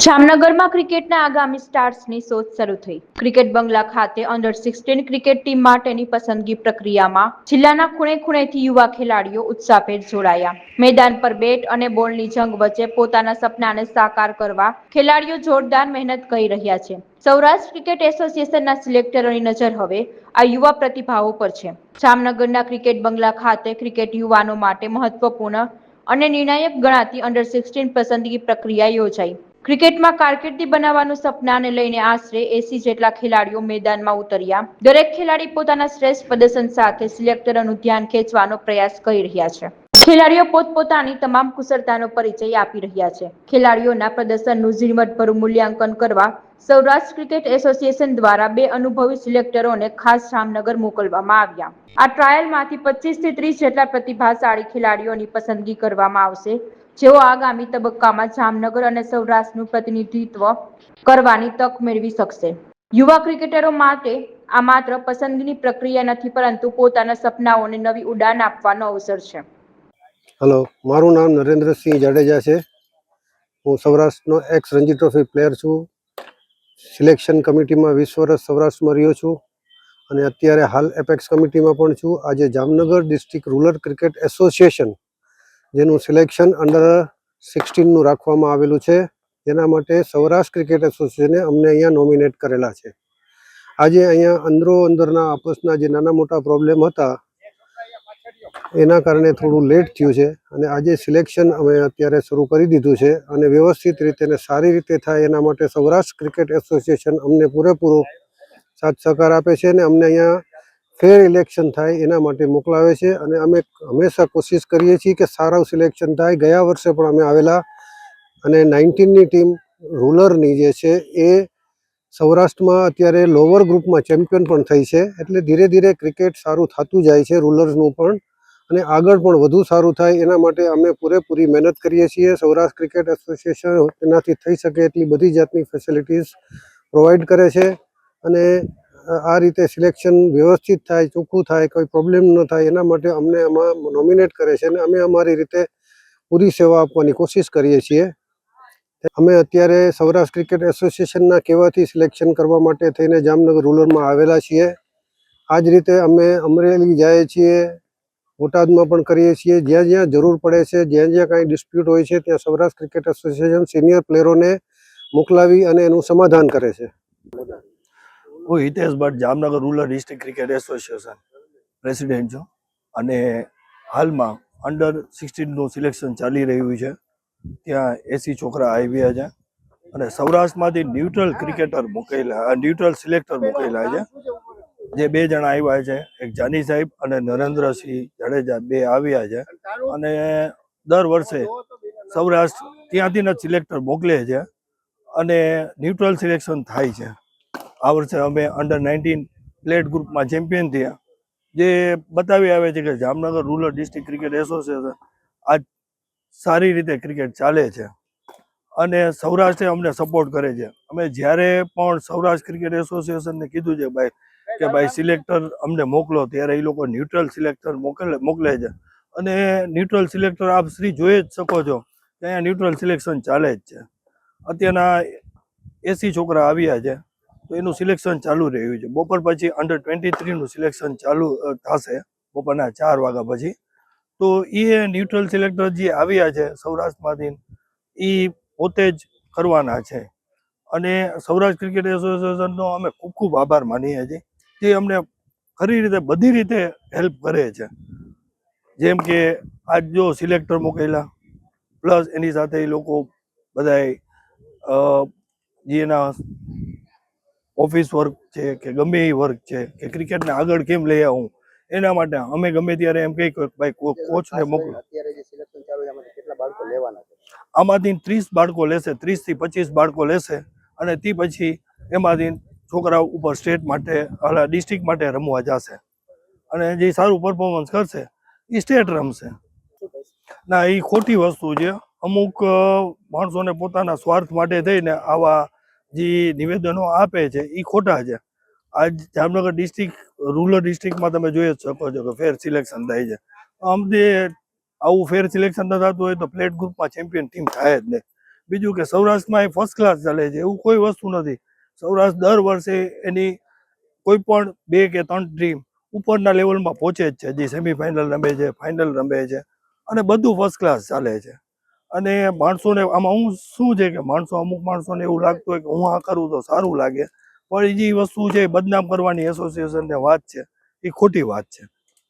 જામનગરમાં ક્રિકેટના આગામી સ્ટાર્સની શોધ શરૂ થઈ. ક્રિકેટ બંગલા ખાતે અંડર-16 ક્રિકેટ ટીમ માટેની પસંદગી પ્રક્રિયામાં જિલ્લાના ખૂણે-ખૂણેથી યુવા ખેલાડીઓ ઉત્સાહભેર જોડાયા. મેદાન પર બેટ અને બોલની જંગ વચ્ચે પોતાના સપનાને સાકાર કરવા ખેલાડીઓ જોરદાર મહેનત કરી રહ્યા છે. સૌરાષ્ટ્ર ક્રિકેટ એસોસિએશનના સિલેક્ટરોની નજર હવે આ યુવા પ્રતિભાઓ પર છે. જામનગરના ક્રિકેટ બંગલા ખાતે ક્રિકેટ યુવાનો માટે મહત્વપૂર્ણ અને નિર્ણાયક ગણાતી અંડર-16 પસંદગી પ્રક્રિયા યોજાઈ. ક્રિકેટમાં કારકિર્દી બનાવવાનું સપનાને લઈને આશરે 80 જેટલા ખેલાડીઓ મેદાનમાં ઉતર્યા. દરેક ખેલાડી પોતાના શ્રેષ્ઠ પ્રદર્શન સાથે સિલેક્ટરોનું ધ્યાન ખેંચવાનો પ્રયાસ કરી રહ્યા છે. ખેલાડીઓ પોતપોતાની તમામ કુશળતાનો પરિચય આપી રહ્યા છે. ખેલાડીઓના પ્રદર્શનનું ઝીણવટભર્યું મૂલ્યાંકન કરવા સૌરાષ્ટ્ર ક્રિકેટ એસોસિએશન દ્વારા 2 અનુભવી સિલેક્ટરોને ખાસ જામનગર મોકલવામાં આવ્યા. આ ટ્રાયલમાંથી 25 થી 30 જેટલા પ્રતિભાશાળી ખેલાડીઓની પસંદગી કરવામાં આવશે, જેઓ આગામી તબક્કામાં જામનગર અને સૌરાષ્ટ્રનું પ્રતિનિધિત્વ કરવાની તક મેળવી શકશે. યુવા ક્રિકેટરો માટે આ માત્ર પસંદગીની પ્રક્રિયા નથી, પરંતુ પોતાના સપનાઓને નવી ઉડાન આપવાનો અવસર છે. હેલો, મારું નામ નરેન્દ્રસિંહ જાડેજા છે. હું સૌરાષ્ટ્રનો એક્સ રણજી ટ્રોફી પ્લેયર છું. સિલેક્શન કમિટીમાં 20 વર્ષ સૌરાષ્ટ્રમાં રહ્યો છું અને અત્યારે હાલ એપેક્સ કમિટીમાં પણ છું. આજે Jamnagar district rural cricket association જેનું સિલેક્શન અંડર-16નું રાખવામાં આવેલું છે, જેના માટે સૌરાષ્ટ્ર ક્રિકેટ એસોસિએશને અમને અહીંયા નોમિનેટ કરેલા છે. આજે અહીંયા અંદરના આપસના જે નાના મોટા પ્રોબ્લેમ હતા એના કારણે થોડું લેટ થયું છે અને આજે સિલેક્શન અમે અત્યારે શરૂ કરી દીધું છે અને વ્યવસ્થિત રીતે અને સારી રીતે થાય એના માટે સૌરાષ્ટ્ર ક્રિકેટ એસોસિએશન અમને પૂરેપૂરો સાથ સહકાર આપે છે અને અમને અહીંયા ફેર ઇલેક્શન થાય એના માટે મોકલાવે છે અને અમે હંમેશા કોશિશ કરીએ છીએ કે સારું સિલેક્શન થાય. ગયા વર્ષે પણ અમે આવેલા અને 19ની ટીમ રૂરલની જે છે એ સૌરાષ્ટ્રમાં અત્યારે લોઅર ગ્રુપમાં ચેમ્પિયન પણ થઈ છે. એટલે ધીરે ધીરે ક્રિકેટ સારું થતું જાય છે રૂરલ્સનું પણ, અને આગળ પણ વધુ સારું થાય એના માટે અમે પૂરેપૂરી મહેનત કરીએ છીએ. સૌરાષ્ટ્ર ક્રિકેટ એસોસિએશન તેનાથી થઈ શકે એટલી બધી જાતની ફેસિલિટીઝ પ્રોવાઈડ કરે છે અને આ રીતે સિલેક્શન વ્યવસ્થિત થાય, ચોખ્ખું થાય, કોઈ પ્રોબ્લેમ ન થાય એના માટે અમને આમાં નોમિનેટ કરે છે અને અમે અમારી રીતે પૂરી સેવા આપવાની કોશિશ કરીએ છીએ. અમે અત્યારે સૌરાષ્ટ્ર ક્રિકેટ એસોસિએશનના કહેવાથી સિલેક્શન કરવા માટે થઈને જામનગર રૂરલમાં આવેલા છીએ. આ જ રીતે અમે અમરેલી જઈએ છીએ, બોટાદમાં પણ કરીએ છીએ. જ્યાં જ્યાં જરૂર પડે છે, જ્યાં જ્યાં કાંઈ ડિસ્પ્યુટ હોય છે, ત્યાં સૌરાષ્ટ્ર ક્રિકેટ એસોસિએશન સિનિયર પ્લેયરોને મોકલાવી અને એનું સમાધાન કરે છે. હું Hitesh Bhatt, Jamnagar rural district cricket association president છું અને હાલમાં અંડર-16નું સિલેક્શન ચાલી રહ્યું છે. ત્યાં 80 છોકરા આવ્યા છે અને સૌરાષ્ટ્રમાંથી ન્યુટ્રલ સિલેક્ટર મૂકેલા છે. જે 2 જણા આવ્યા છે, એક જાની સાહેબ અને નરેન્દ્રસિંહ જાડેજા, 2 આવ્યા છે અને દર વર્ષે સૌરાષ્ટ્ર ત્યાંથી જ સિલેક્ટર મોકલે છે અને ન્યુટ્રલ સિલેક્શન થાય છે. આ વર્ષે અમે અંડર-19 પ્લેટ ગ્રુપમાં ચેમ્પિયન થયા, જે બતાવી આવે છે કે Jamnagar rural district cricket association આજ સારી રીતે ક્રિકેટ ચાલે છે અને સૌરાષ્ટ્રે અમને સપોર્ટ કરે છે. અમે જ્યારે પણ સૌરાષ્ટ્ર ક્રિકેટ એસોસિએશનને કીધું છે કે ભાઈ સિલેક્ટર અમને મોકલો, ત્યારે એ લોકો ન્યુટ્રલ સિલેક્ટર મોકલે છે અને ન્યુટ્રલ સિલેક્ટર આપ શ્રી જોઈ જ શકો છો કે અહીંયા ન્યુટ્રલ સિલેક્શન ચાલે જ છે. અત્યારના 80 છોકરા આવ્યા છે તો એનું સિલેક્શન ચાલુ રહ્યું છે. બપોર પછી અંડર-23નું સિલેક્શન ચાલુ થશે બપોરના 4 વાગ્યા પછી. તો એ ન્યુટ્રલ સિલેક્ટર જે આવ્યા છે સૌરાષ્ટ્રમાંથી, એ પોતે જ કરવાના છે અને સૌરાષ્ટ્ર ક્રિકેટ એસોસિએશનનો અમે ખૂબ ખૂબ આભાર માનીએ છીએ, જે અમને ખરી રીતે બધી રીતે હેલ્પ કરે છે. જેમ કે આજ જો સિલેક્ટર મોકલેલા, પ્લસ એની સાથે એ લોકો બધાય જે એના ઓફિસ વર્ક છે કે ગમે એ વર્ક છે કે ક્રિકેટને આગળ કેમ લઈ આવું, એના માટે અમે ગમે ત્યારે એમ કહી કે ભાઈ કોચને મોકલો. આમાંથી 30 બાળકો લેશે, 30 થી 25 બાળકો લેશે અને તે પછી એમાંથી છોકરાઓ ઉપર સ્ટેટ માટે ડિસ્ટ્રિક્ટ માટે રમવા જશે અને જે સારું પરફોર્મન્સ કરશે એ સ્ટેટ રમશે. ના, એ ખોટી વસ્તુ છે. અમુક માણસોને પોતાના સ્વાર્થ માટે થઈને આવા જે નિવેદનો આપે છે એ ખોટા છે. આજ જામનગર ડિસ્ટ્રિક્ટ રૂરલ ડિસ્ટ્રિક્ટમાં તમે જોઈ જ શકો છો કે ફેર સિલેક્શન થાય છે. અમને આવું ફેર સિલેક્શન ન થતું હોય તો પ્લેટ ગ્રુપમાં ચેમ્પિયન ટીમ થાય જ નહીં. બીજું કે સૌરાષ્ટ્રમાં એ ફર્સ્ટ ક્લાસ ચાલે છે, એવું કોઈ વસ્તુ નથી. સૌરાષ્ટ્ર દર વર્ષે એની કોઈ પણ 2 કે 3 ટીમ ઉપરના લેવલમાં પહોંચે જ છે. હજી સેમીફાઇનલ રમે છે, ફાઇનલ રમે છે અને બધું ફર્સ્ટ ક્લાસ ચાલે છે. અને માણસોને આમાં હું શું છે કે અમુક માણસોને એવું લાગતું હોય કે હું આ કરું તો સારું લાગે, પણ એ જે વસ્તુ છે બદનામ કરવાની એસોસિએશનને વાત છે, એ ખોટી વાત છે.